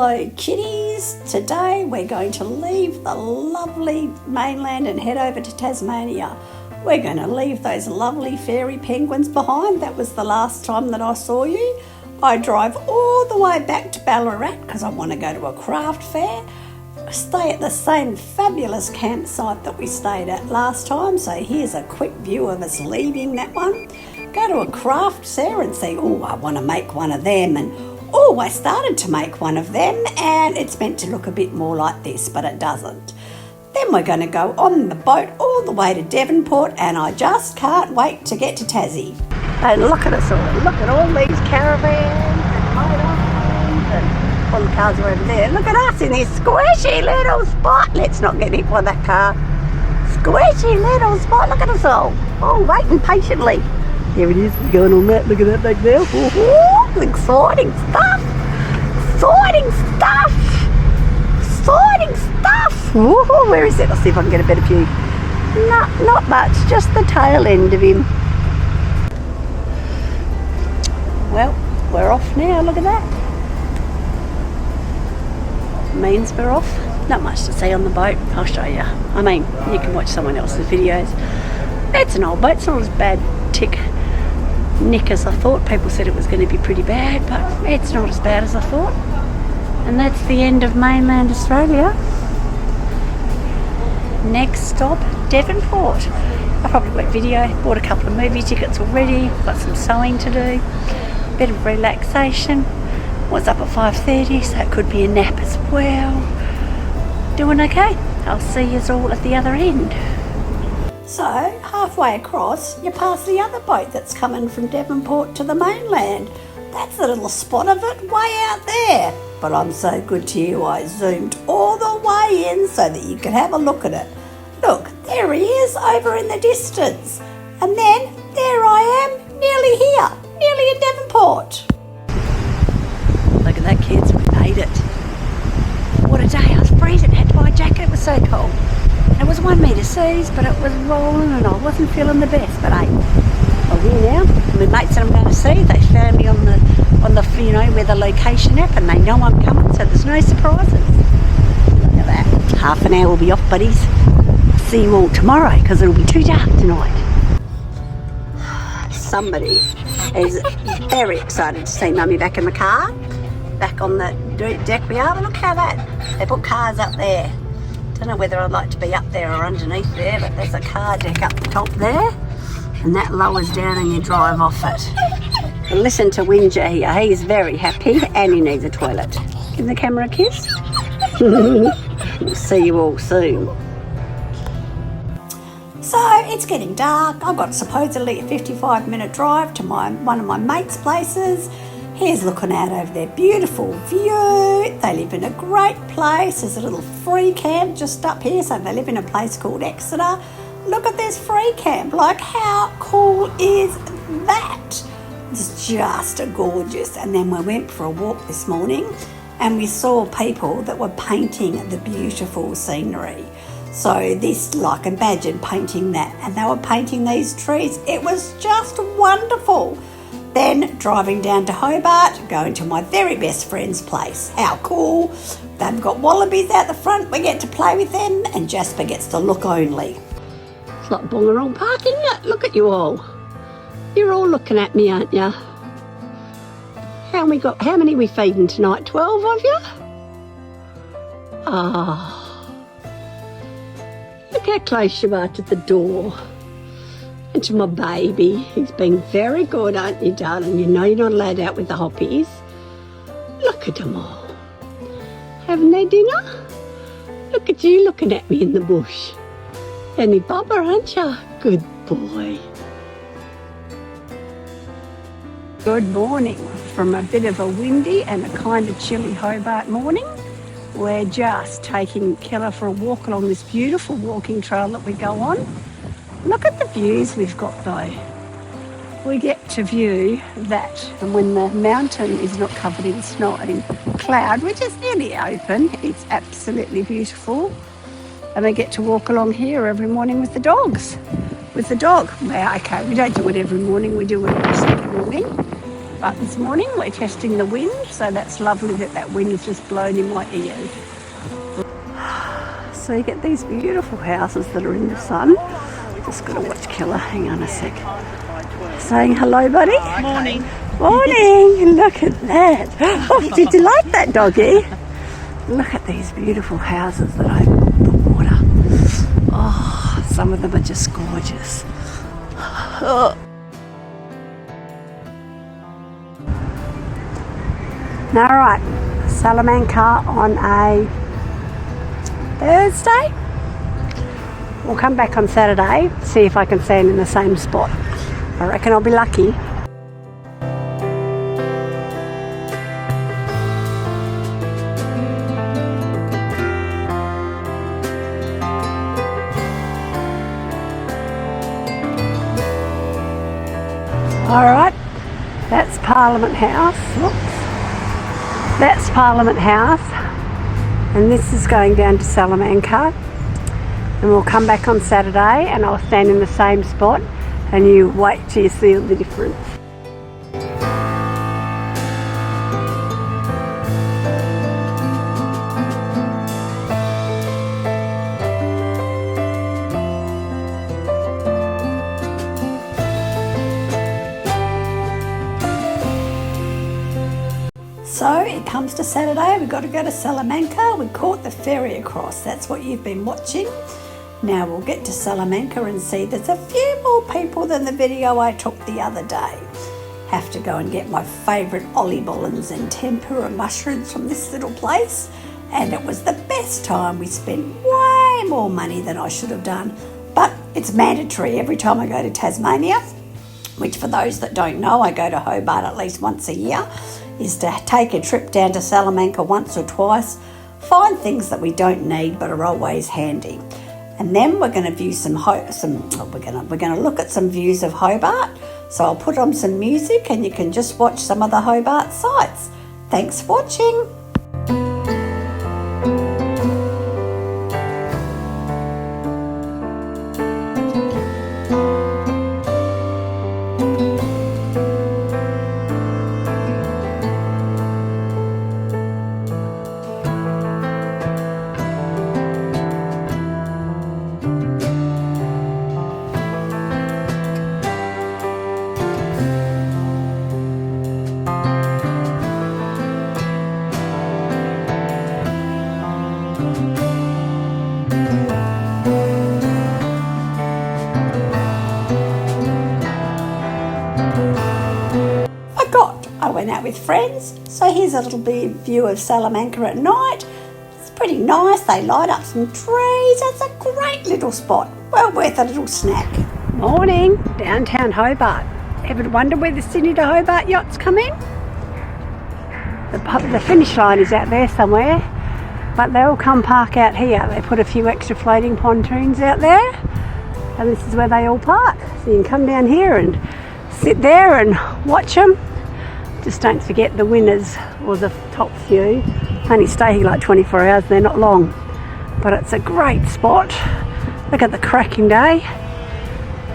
Hello kitties, today we're going to leave the lovely mainland and head over to Tasmania. We're going to leave those lovely fairy penguins behind. That was the last time that I saw you. I drive all the way back to Ballarat because I want to go to a craft fair. Stay at the same fabulous campsite that we stayed at last time, so here's a quick view of us leaving that one. Go to a craft fair and say, oh, I want to make one of them, and oh, I started to make one of them and it's meant to look a bit more like this, but it doesn't. Then we're going to go on the boat all the way to Devonport, and I just can't wait to get to Tassie. And look at us all. Look at all these caravans and motorhomes, and all the cars are over there. Look at us in this squishy little spot. Let's not get hit by that car. Squishy little spot. Look at us all. Oh, waiting patiently. There it is, we're going on that. Look at that back there. Ooh, exciting stuff. Exciting stuff. Exciting stuff. Ooh, where is it? I'll see if I can get a better view. No, not much, just the tail end of him. Well, we're off now, look at that. Means we're off. Not much to see on the boat, I'll show you. I mean, you can watch someone else's videos. It's an old boat, it's not as bad nick as I thought. People said it was going to be pretty bad, but it's not as bad as I thought. And that's the end of mainland Australia. Next stop, Devonport. I probably went video, bought a couple of movie tickets already, got some sewing to do, bit of relaxation. Was up at 5:30, so it could be a nap as well. Doing okay. I'll see you all at the other end. So, halfway across, you pass the other boat that's coming from Devonport to the mainland. That's a little spot of it way out there. But I'm so good to you, I zoomed all the way in so that you could have a look at it. Look, there he is over in the distance. And then, there I am, nearly here, nearly in Devonport. Look at that, kids, we made it. What a day, I was freezing, had to buy a jacket, it was so cold. It was 1 metre seas, but it was rolling and I wasn't feeling the best, but hey, I'm here now. My mates that I'm going to see, they found me on the you know, with the location app, and they know I'm coming, so there's no surprises. Look at that. Half an hour will be off, buddies. See you all tomorrow, because it'll be too dark tonight. Somebody is very excited to see Mummy back in the car. Back on the deck we are, but look how that, they put cars up there. Don't know whether I'd like to be up there or underneath there, but there's a car deck up the top there, and that lowers down and you drive off it. And listen to Winja here, he's very happy and he needs a toilet. Give the camera a kiss. We'll see you all soon. So it's getting dark. I've got supposedly a 55-minute drive to one of my mates' places. Here's looking out over their beautiful view. They live in a great place. There's a little free camp just up here. So they live in a place called Exeter. Look at this free camp. Like, how cool is that? It's just gorgeous. And then we went for a walk this morning and we saw people that were painting the beautiful scenery. So this, like, imagine painting that. And they were painting these trees. It was just wonderful. Then driving down to Hobart, going to my very best friend's place. How cool. They've got wallabies out the front. We get to play with them and Jasper gets to look only. It's like Bungarong Park, isn't it? Look at you all. You're all looking at me, aren't you? How many are we feeding tonight? 12 of you? Ah. Look how close you are to the door. And to my baby. He's been very good, aren't you, darling? You know you're not allowed out with the hoppies. Look at them all. Having their dinner? Look at you looking at me in the bush. Any bobber, aren't you? Good boy. Good morning from a bit of a windy and a kind of chilly Hobart morning. We're just taking Kella for a walk along this beautiful walking trail that we go on. Look at the views we've got though. We get to view that, and when the mountain is not covered in snow and cloud, which is nearly open, it's absolutely beautiful. And we get to walk along here every morning with the dogs. With the dog. Well, okay, we don't do it every morning, we do it every second morning. Hobart this morning. We're testing the wind, so that's lovely that wind has just blown in my ears. So you get these beautiful houses that are in the sun. Just got to watch Killer. Hang on a sec. Saying hello, buddy. Morning. Morning. Look at that. Oh, did you like that, doggy? Look at these beautiful houses that overlook the water. Oh, some of them are just gorgeous. Oh. All right, Salamanca on a Thursday. We'll come back on Saturday, see if I can stand in the same spot. I reckon I'll be lucky. All right, that's Parliament House. Whoops. That's Parliament House, and this is going down to Salamanca. And we'll come back on Saturday and I'll stand in the same spot and you wait till you see the difference. So it comes to Saturday, we've got to go to Salamanca. We caught the ferry across, that's what you've been watching. Now we'll get to Salamanca and see there's a few more people than the video I took the other day. Have to go and get my favourite ollie bullens and tempura mushrooms from this little place. And it was the best time. We spent way more money than I should have done. But it's mandatory every time I go to Tasmania, which for those that don't know, I go to Hobart at least once a year, is to take a trip down to Salamanca once or twice, find things that we don't need but are always handy. And then we're going to view we're going to look at some views of Hobart. So I'll put on some music and you can just watch some of the Hobart sights. Thanks for watching. I went out with friends, so here's a little bit view of Salamanca at night. It's pretty nice, they light up some trees, it's a great little spot, well worth a little snack. Morning, downtown Hobart. Ever wonder where the Sydney to Hobart yachts come in? The finish line is out there somewhere, but they all come park out here. They put a few extra floating pontoons out there, and this is where they all park. So you can come down here and sit there and watch them. Just don't forget the winners or the top few only stay here like 24 hours, they're not long. But it's a great spot. Look at the cracking day.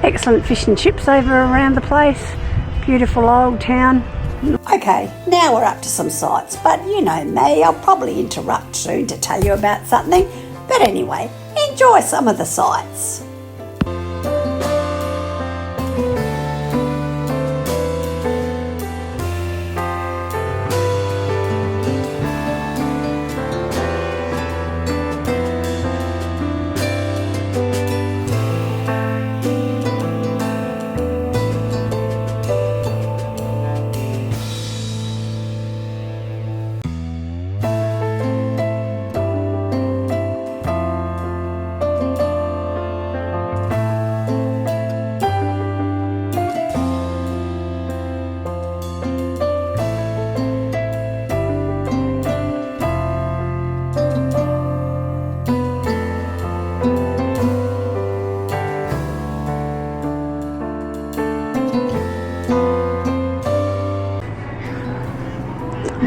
Excellent fish and chips over around the place. Beautiful old town. Okay, now we're up to some sights, but you know me, I'll probably interrupt soon to tell you about something. But anyway, enjoy some of the sights.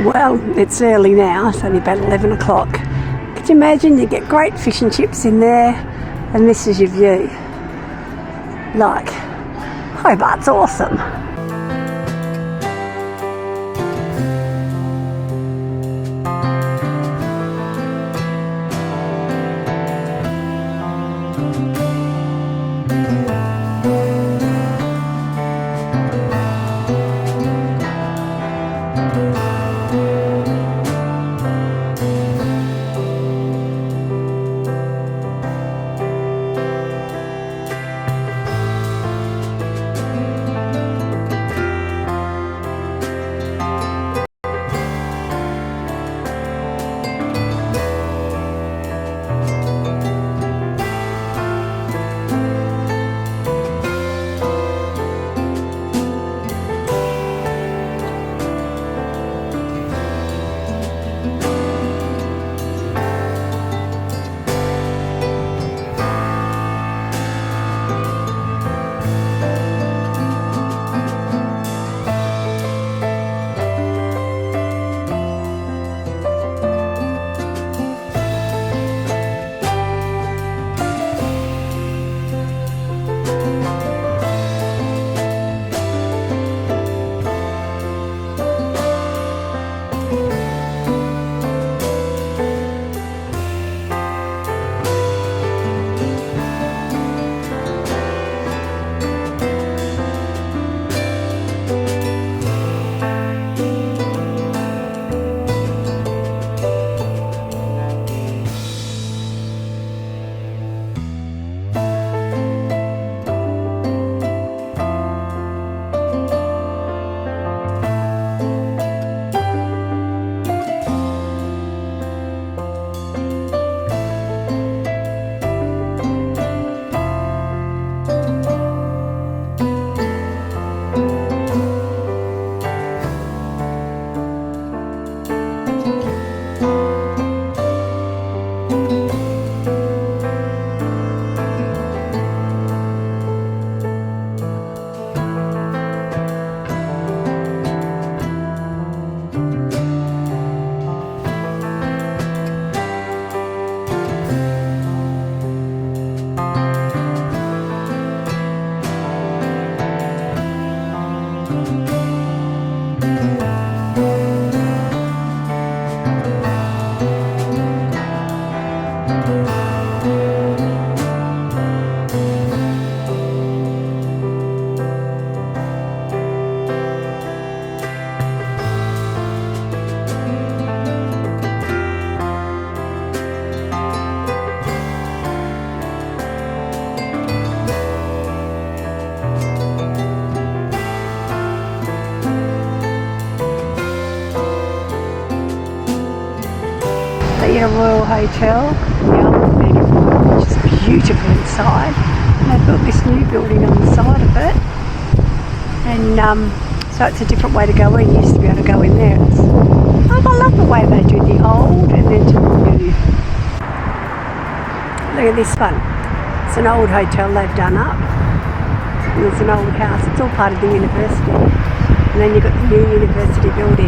Well, it's early now, it's only about 11 o'clock. Could you imagine, you get great fish and chips in there, and this is your view. Like, Hobart's awesome. The Royal Hotel, which is beautiful inside. And they built this new building on the side of it, and so it's a different way to go in. You used to be able to go in there. I love the way they do the old and then to the new. Look at this one. It's an old hotel they've done up. And there's an old house. It's all part of the university. And then you've got the new university building.